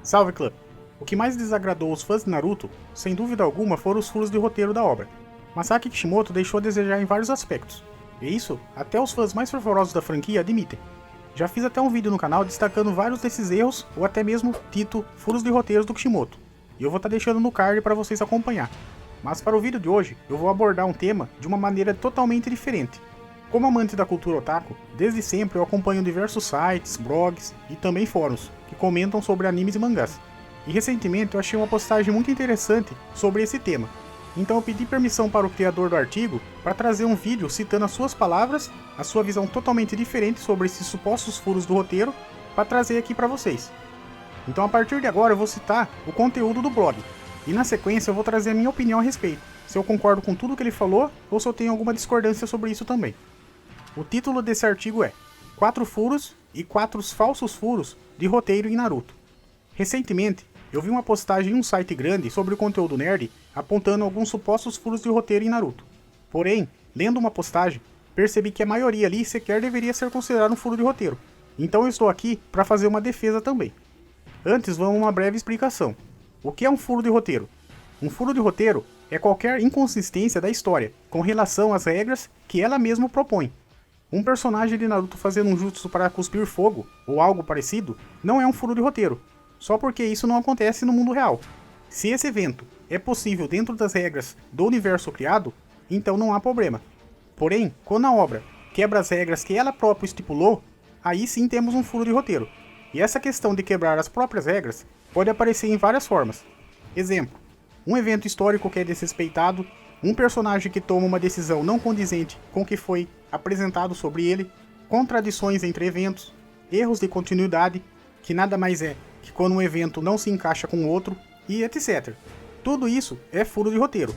Salve Clã! O que mais desagradou os fãs de Naruto, sem dúvida alguma, foram os furos de roteiro da obra. Masaki Kishimoto deixou a desejar em vários aspectos, e isso até os fãs mais fervorosos da franquia admitem. Já fiz até um vídeo no canal destacando vários desses erros, ou até mesmo dito furos de roteiros do Kishimoto, e eu vou estar deixando no card para vocês acompanhar. Mas para o vídeo de hoje, eu vou abordar um tema de uma maneira totalmente diferente. Como amante da cultura otaku, desde sempre eu acompanho diversos sites, blogs e também fóruns que comentam sobre animes e mangás. E recentemente eu achei uma postagem muito interessante sobre esse tema. Então eu pedi permissão para o criador do artigo para trazer um vídeo citando as suas palavras, a sua visão totalmente diferente sobre esses supostos furos do roteiro, para trazer aqui para vocês. Então a partir de agora eu vou citar o conteúdo do blog, e na sequência eu vou trazer a minha opinião a respeito, se eu concordo com tudo que ele falou ou se eu tenho alguma discordância sobre isso também. O título desse artigo é 4 furos e 4 falsos furos de roteiro em Naruto. Recentemente, eu vi uma postagem em um site grande sobre o conteúdo nerd apontando alguns supostos furos de roteiro em Naruto. Porém, lendo uma postagem, percebi que a maioria ali sequer deveria ser considerada um furo de roteiro. Então eu estou aqui para fazer uma defesa também. Antes, vamos a uma breve explicação. O que é um furo de roteiro? Um furo de roteiro é qualquer inconsistência da história com relação às regras que ela mesma propõe. Um personagem de Naruto fazendo um jutsu para cuspir fogo, ou algo parecido, não é um furo de roteiro, só porque isso não acontece no mundo real. Se esse evento é possível dentro das regras do universo criado, então não há problema. Porém, quando a obra quebra as regras que ela própria estipulou, aí sim temos um furo de roteiro. E essa questão de quebrar as próprias regras pode aparecer em várias formas. Exemplo, um evento histórico que é desrespeitado, um personagem que toma uma decisão não condizente com o que foi apresentado sobre ele, contradições entre eventos, erros de continuidade, que nada mais é que quando um evento não se encaixa com o outro, e etc. Tudo isso é furo de roteiro.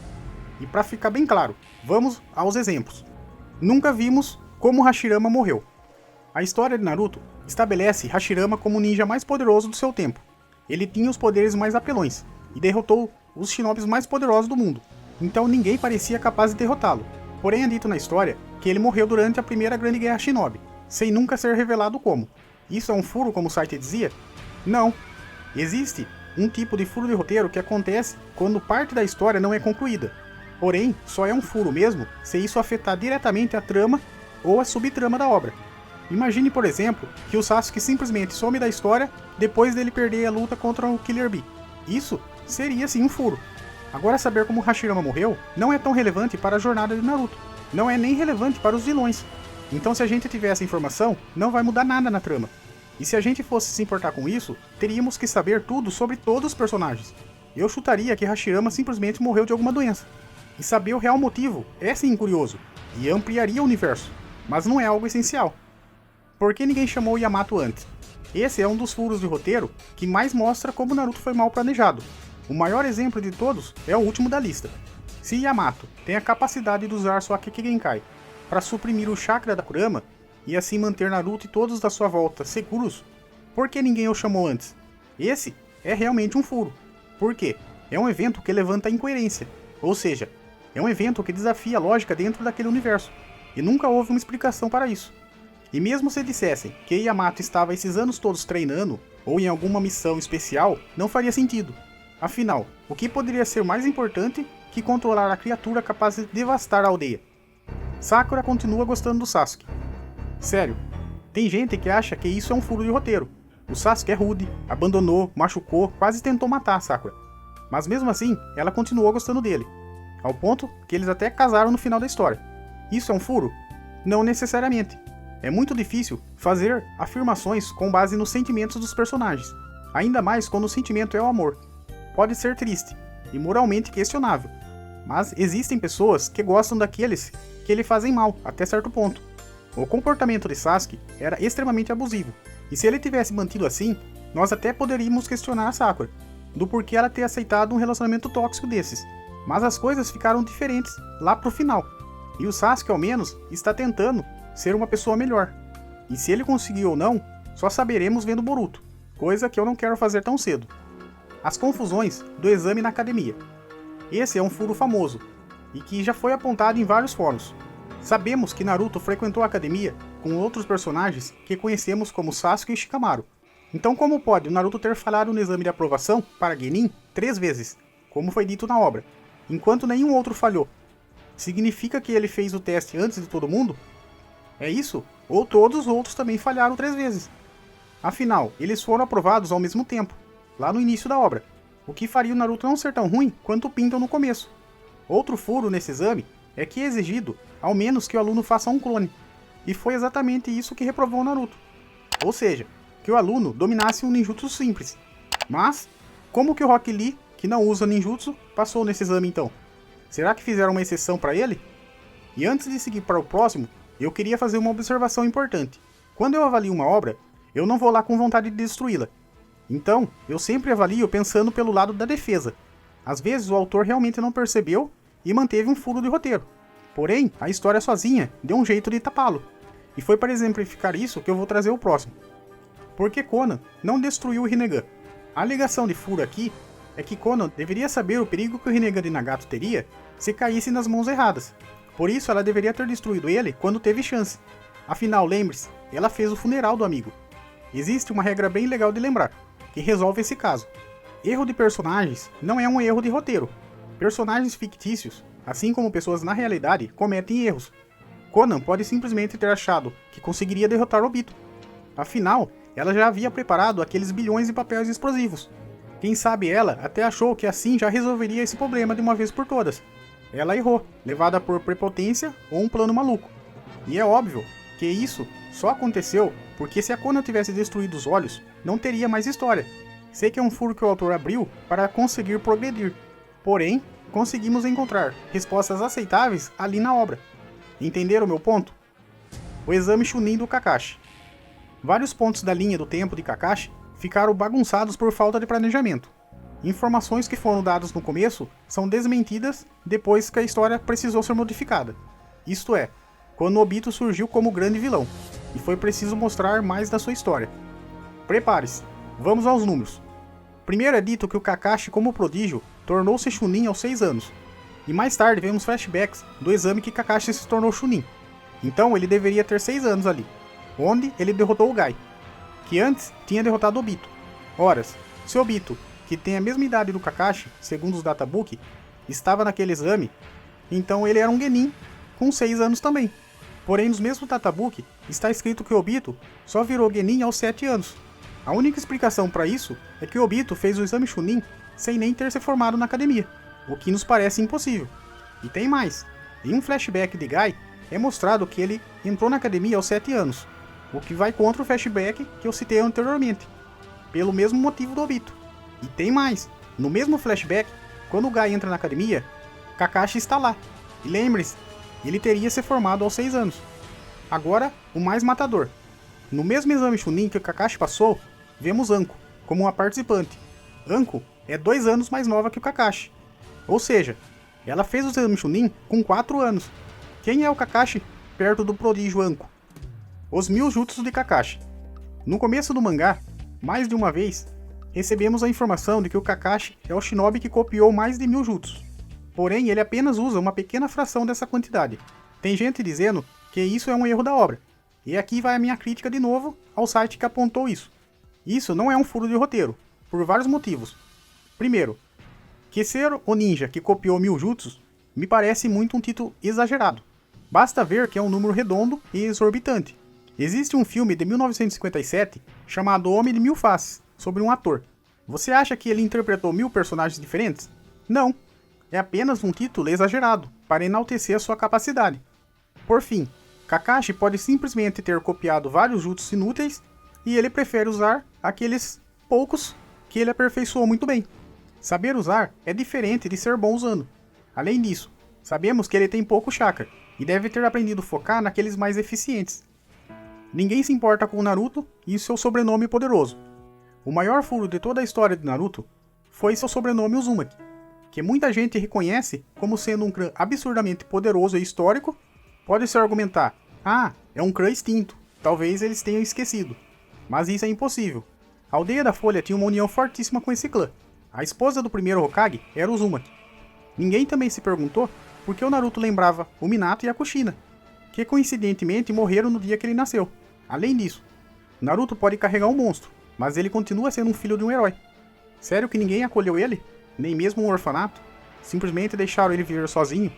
E para ficar bem claro, vamos aos exemplos. Nunca vimos como Hashirama morreu. A história de Naruto estabelece Hashirama como o ninja mais poderoso do seu tempo. Ele tinha os poderes mais apelões, e derrotou os shinobis mais poderosos do mundo. Então ninguém parecia capaz de derrotá-lo. Porém é dito na história que ele morreu durante a primeira grande guerra shinobi, sem nunca ser revelado como. Isso é um furo, como o site dizia? Não. Existe um tipo de furo de roteiro que acontece quando parte da história não é concluída. Porém, só é um furo mesmo se isso afetar diretamente a trama ou a subtrama da obra. Imagine, por exemplo, que o Sasuke simplesmente some da história depois dele perder a luta contra o Killer Bee. Isso seria sim um furo. Agora, saber como Hashirama morreu não é tão relevante para a jornada de Naruto. Não é nem relevante para os vilões. Então, se a gente tiver essa informação, não vai mudar nada na trama. E se a gente fosse se importar com isso, teríamos que saber tudo sobre todos os personagens. Eu chutaria que Hashirama simplesmente morreu de alguma doença. E saber o real motivo é sim curioso, e ampliaria o universo. Mas não é algo essencial. Por que ninguém chamou Yamato antes? Esse é um dos furos de roteiro que mais mostra como Naruto foi mal planejado. O maior exemplo de todos é o último da lista. Se Yamato tem a capacidade de usar sua Kekkei Genkai para suprimir o chakra da Kurama e assim manter Naruto e todos da sua volta seguros, por que ninguém o chamou antes? Esse é realmente um furo. Por quê? É um evento que levanta a incoerência, ou seja, é um evento que desafia a lógica dentro daquele universo, e nunca houve uma explicação para isso. E mesmo se dissessem que Yamato estava esses anos todos treinando, ou em alguma missão especial, não faria sentido. Afinal, o que poderia ser mais importante que controlar a criatura capaz de devastar a aldeia? Sakura continua gostando do Sasuke. Sério, tem gente que acha que isso é um furo de roteiro. O Sasuke é rude, abandonou, machucou, quase tentou matar a Sakura. Mas mesmo assim, ela continuou gostando dele. Ao ponto que eles até casaram no final da história. Isso é um furo? Não necessariamente. É muito difícil fazer afirmações com base nos sentimentos dos personagens. Ainda mais quando o sentimento é o amor. Pode ser triste e moralmente questionável, mas existem pessoas que gostam daqueles que lhe fazem mal, até certo ponto. O comportamento de Sasuke era extremamente abusivo, e se ele tivesse mantido assim, nós até poderíamos questionar a Sakura, do porquê ela ter aceitado um relacionamento tóxico desses. Mas as coisas ficaram diferentes lá pro final, e o Sasuke ao menos está tentando ser uma pessoa melhor. E se ele conseguiu ou não, só saberemos vendo Boruto, coisa que eu não quero fazer tão cedo. As confusões do exame na academia. Esse é um furo famoso, e que já foi apontado em vários fóruns. Sabemos que Naruto frequentou a academia com outros personagens que conhecemos como Sasuke e Shikamaru. Então como pode o Naruto ter falhado no exame de aprovação para Genin 3 vezes, como foi dito na obra, enquanto nenhum outro falhou? Significa que ele fez o teste antes de todo mundo? É isso? Ou todos os outros também falharam 3 vezes? Afinal, eles foram aprovados ao mesmo tempo, lá no início da obra, o que faria o Naruto não ser tão ruim quanto pintam no começo. Outro furo nesse exame é que é exigido, ao menos, que o aluno faça um clone, e foi exatamente isso que reprovou o Naruto. Ou seja, que o aluno dominasse um ninjutsu simples. Mas, como que o Rock Lee, que não usa ninjutsu, passou nesse exame então? Será que fizeram uma exceção para ele? E antes de seguir para o próximo, eu queria fazer uma observação importante. Quando eu avalio uma obra, eu não vou lá com vontade de destruí-la. Então, eu sempre avalio pensando pelo lado da defesa. Às vezes o autor realmente não percebeu e manteve um furo de roteiro. Porém, a história sozinha deu um jeito de tapá-lo. E foi para exemplificar isso que eu vou trazer o próximo. Por que Konan não destruiu o Rinnegan? A alegação de furo aqui é que Konan deveria saber o perigo que o Rinnegan de Nagato teria se caísse nas mãos erradas. Por isso ela deveria ter destruído ele quando teve chance. Afinal, lembre-se, ela fez o funeral do amigo. Existe uma regra bem legal de lembrar, que resolve esse caso. Erro de personagens não é um erro de roteiro. Personagens fictícios, assim como pessoas na realidade, cometem erros. Konan pode simplesmente ter achado que conseguiria derrotar Obito. Afinal, ela já havia preparado aqueles bilhões de papéis explosivos. Quem sabe ela até achou que assim já resolveria esse problema de uma vez por todas. Ela errou, levada por prepotência ou um plano maluco. E é óbvio que isso só aconteceu porque se a Konan tivesse destruído os olhos, não teria mais história. Sei que é um furo que o autor abriu para conseguir progredir. Porém, conseguimos encontrar respostas aceitáveis ali na obra. Entenderam o meu ponto? O exame Chunin do Kakashi. Vários pontos da linha do tempo de Kakashi ficaram bagunçados por falta de planejamento. Informações que foram dadas no começo são desmentidas depois que a história precisou ser modificada. Isto é, quando Obito surgiu como grande vilão, e foi preciso mostrar mais da sua história. Prepare-se, vamos aos números. Primeiro é dito que o Kakashi, como prodígio, tornou-se Chunin aos 6 anos, e mais tarde vemos flashbacks do exame que Kakashi se tornou Chunin. Então ele deveria ter 6 anos ali, onde ele derrotou o Gai, que antes tinha derrotado Obito. Ora, se Obito, que tem a mesma idade do Kakashi, segundo os databook, estava naquele exame, então ele era um Genin, com 6 anos também. Porém, nos mesmos databook, está escrito que Obito só virou Genin aos 7 anos. A única explicação para isso é que Obito fez o exame Chunin sem nem ter se formado na academia, o que nos parece impossível. E tem mais, em um flashback de Gai, é mostrado que ele entrou na academia aos 7 anos, o que vai contra o flashback que eu citei anteriormente, pelo mesmo motivo do Obito. E tem mais, no mesmo flashback, quando o Gai entra na academia, Kakashi está lá. E lembre-se, ele teria se formado aos 6 anos. Agora, o mais matador. No mesmo exame Chunin que o Kakashi passou, vemos Anko como uma participante. Anko é 2 anos mais nova que o Kakashi. Ou seja, ela fez o exame Chunin com 4 anos. Quem é o Kakashi perto do prodígio Anko? Os 1000 jutsus de Kakashi. No começo do mangá, mais de uma vez, recebemos a informação de que o Kakashi é o shinobi que copiou mais de 1000 jutsus. Porém, ele apenas usa uma pequena fração dessa quantidade. Tem gente dizendo que isso é um erro da obra. E aqui vai a minha crítica de novo ao site que apontou isso. Isso não é um furo de roteiro, por vários motivos. Primeiro, que ser o ninja que copiou 1000 jutsus me parece muito um título exagerado. Basta ver que é um número redondo e exorbitante. Existe um filme de 1957 chamado Homem de Mil Faces, sobre um ator. Você acha que ele interpretou 1000 personagens diferentes? Não. É apenas um título exagerado, para enaltecer a sua capacidade. Por fim, Kakashi pode simplesmente ter copiado vários jutsus inúteis e ele prefere usar aqueles poucos que ele aperfeiçoou muito bem. Saber usar é diferente de ser bom usando. Além disso, sabemos que ele tem pouco chakra e deve ter aprendido a focar naqueles mais eficientes. Ninguém se importa com o Naruto e seu sobrenome poderoso. O maior furo de toda a história de Naruto foi seu sobrenome Uzumaki, que muita gente reconhece como sendo um clã absurdamente poderoso e histórico. Pode-se argumentar, é um clã extinto, talvez eles tenham esquecido. Mas isso é impossível. A Aldeia da Folha tinha uma união fortíssima com esse clã. A esposa do primeiro Hokage era Uzumaki. Ninguém também se perguntou por que o Naruto lembrava o Minato e a Kushina, que coincidentemente morreram no dia que ele nasceu. Além disso, Naruto pode carregar um monstro, mas ele continua sendo um filho de um herói. Sério que ninguém acolheu ele? Nem mesmo um orfanato? Simplesmente deixaram ele viver sozinho?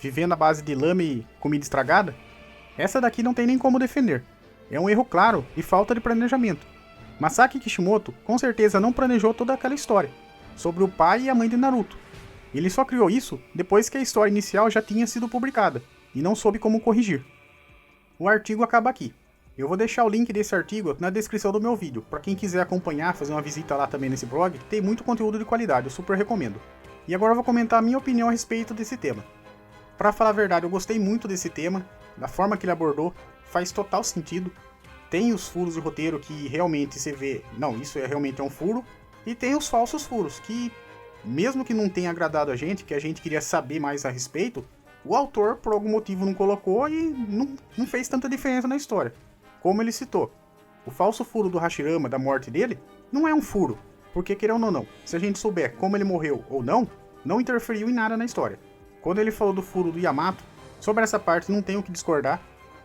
Vivendo à base de lama e comida estragada? Essa daqui não tem nem como defender. É um erro claro e falta de planejamento. Masaki Kishimoto com certeza não planejou toda aquela história sobre o pai e a mãe de Naruto. Ele só criou isso depois que a história inicial já tinha sido publicada e não soube como corrigir. O artigo acaba aqui. Eu vou deixar o link desse artigo na descrição do meu vídeo, para quem quiser acompanhar, fazer uma visita lá também nesse blog, tem muito conteúdo de qualidade, eu super recomendo. E agora eu vou comentar a minha opinião a respeito desse tema. Pra falar a verdade, eu gostei muito desse tema, da forma que ele abordou, faz total sentido. Tem os furos de roteiro que realmente você vê, não, isso realmente é um furo, e tem os falsos furos, que mesmo que não tenha agradado a gente, que a gente queria saber mais a respeito, o autor por algum motivo não colocou e não fez tanta diferença na história. Como ele citou, o falso furo do Hashirama, da morte dele, não é um furo, porque querendo ou não, se a gente souber como ele morreu ou não, não interferiu em nada na história. Quando ele falou do furo do Yamato, sobre essa parte não tem o que discordar,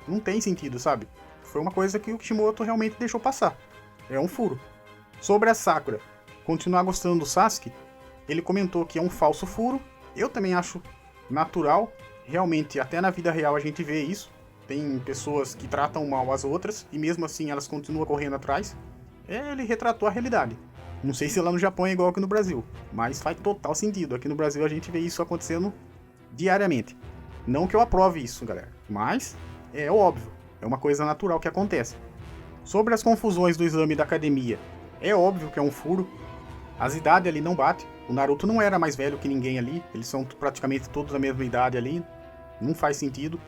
não tem sentido, sabe? Foi uma coisa que o Kishimoto realmente deixou passar. É um furo. Sobre a Sakura continuar gostando do Sasuke, ele comentou que é um falso furo, eu também acho natural, realmente até na vida real a gente vê isso. Tem pessoas que tratam mal as outras e mesmo assim elas continuam correndo atrás. Ele retratou a realidade. Não sei se lá no Japão é igual aqui no Brasil, mas faz total sentido. Aqui no Brasil a gente vê isso acontecendo diariamente. Não que eu aprove isso, galera, mas é óbvio, é uma coisa natural que acontece. Sobre as confusões do exame da academia, é óbvio que é um furo. As idades ali não batem. O Naruto não era mais velho que ninguém ali, eles são praticamente todos da mesma idade ali, não faz sentido.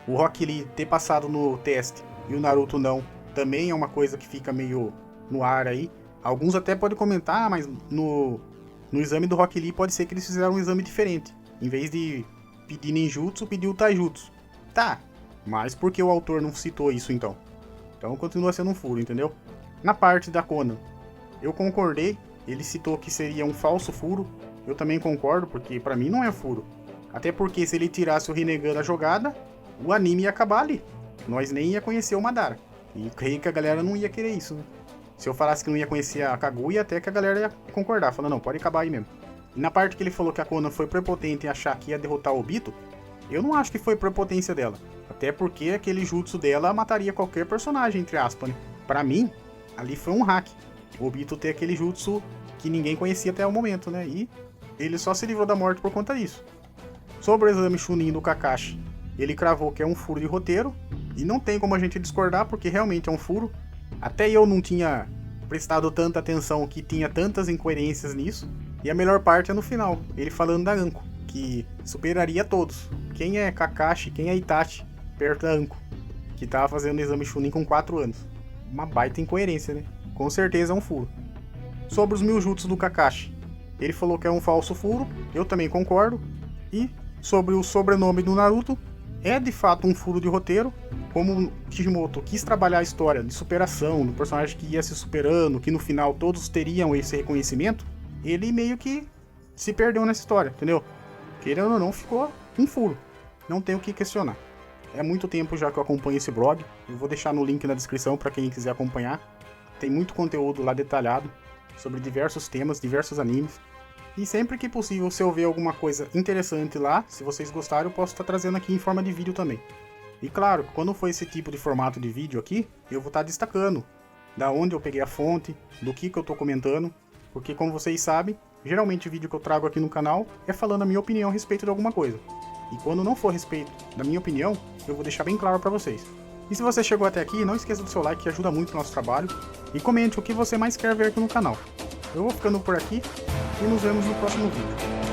O Rock Lee ter passado no teste e o Naruto não, também é uma coisa que fica meio no ar aí. Alguns até podem comentar, mas no exame do Rock Lee pode ser que eles fizeram um exame diferente. Em vez de pedir ninjutsu, pediu taijutsu. Tá, mas por que o autor não citou isso então? Então continua sendo um furo, entendeu? Na parte da Konan, eu concordei, ele citou que seria um falso furo. Eu também concordo, porque pra mim não é furo. Até porque se ele tirasse o Rinnegan da jogada, o anime ia acabar ali. Nós nem ia conhecer o Madara. E creio que a galera não ia querer isso, né? Se eu falasse que não ia conhecer a Kaguya, até que a galera ia concordar, falando, não, pode acabar aí mesmo. E na parte que ele falou que a Konan foi prepotente em achar que ia derrotar o Obito, eu não acho que foi prepotência dela. Até porque aquele jutsu dela mataria qualquer personagem, entre aspas, né? Pra mim, ali foi um hack. O Obito ter aquele jutsu que ninguém conhecia até o momento, né? E ele só se livrou da morte por conta disso. Sobre o exame Chunin do Kakashi, ele cravou que é um furo de roteiro, e não tem como a gente discordar, porque realmente é um furo. Até eu não tinha prestado tanta atenção que tinha tantas incoerências nisso, e a melhor parte é no final, ele falando da Anko, que superaria todos. Quem é Kakashi, quem é Itachi, perto da Anko, que tava fazendo o exame Chunin com 4 anos. Uma baita incoerência, né? Com certeza é um furo. Sobre os 1000 jutsus do Kakashi, ele falou que é um falso furo, eu também concordo. E sobre o sobrenome do Naruto, é de fato um furo de roteiro. Como Kishimoto quis trabalhar a história de superação, do personagem que ia se superando, que no final todos teriam esse reconhecimento, ele meio que se perdeu nessa história, entendeu? Querendo ou não, ficou um furo. Não tem o que questionar. É muito tempo já que eu acompanho esse blog, eu vou deixar no link na descrição para quem quiser acompanhar. Tem muito conteúdo lá detalhado sobre diversos temas, diversos animes. E sempre que possível, se eu ver alguma coisa interessante lá, se vocês gostarem, eu posso estar trazendo aqui em forma de vídeo também. E claro, quando for esse tipo de formato de vídeo aqui, eu vou estar destacando da onde eu peguei a fonte, do que eu estou comentando, porque como vocês sabem, geralmente o vídeo que eu trago aqui no canal é falando a minha opinião a respeito de alguma coisa. E quando não for a respeito da minha opinião, eu vou deixar bem claro para vocês. E se você chegou até aqui, não esqueça do seu like, que ajuda muito o nosso trabalho, e comente o que você mais quer ver aqui no canal. Eu vou ficando por aqui, e nos vemos no próximo vídeo.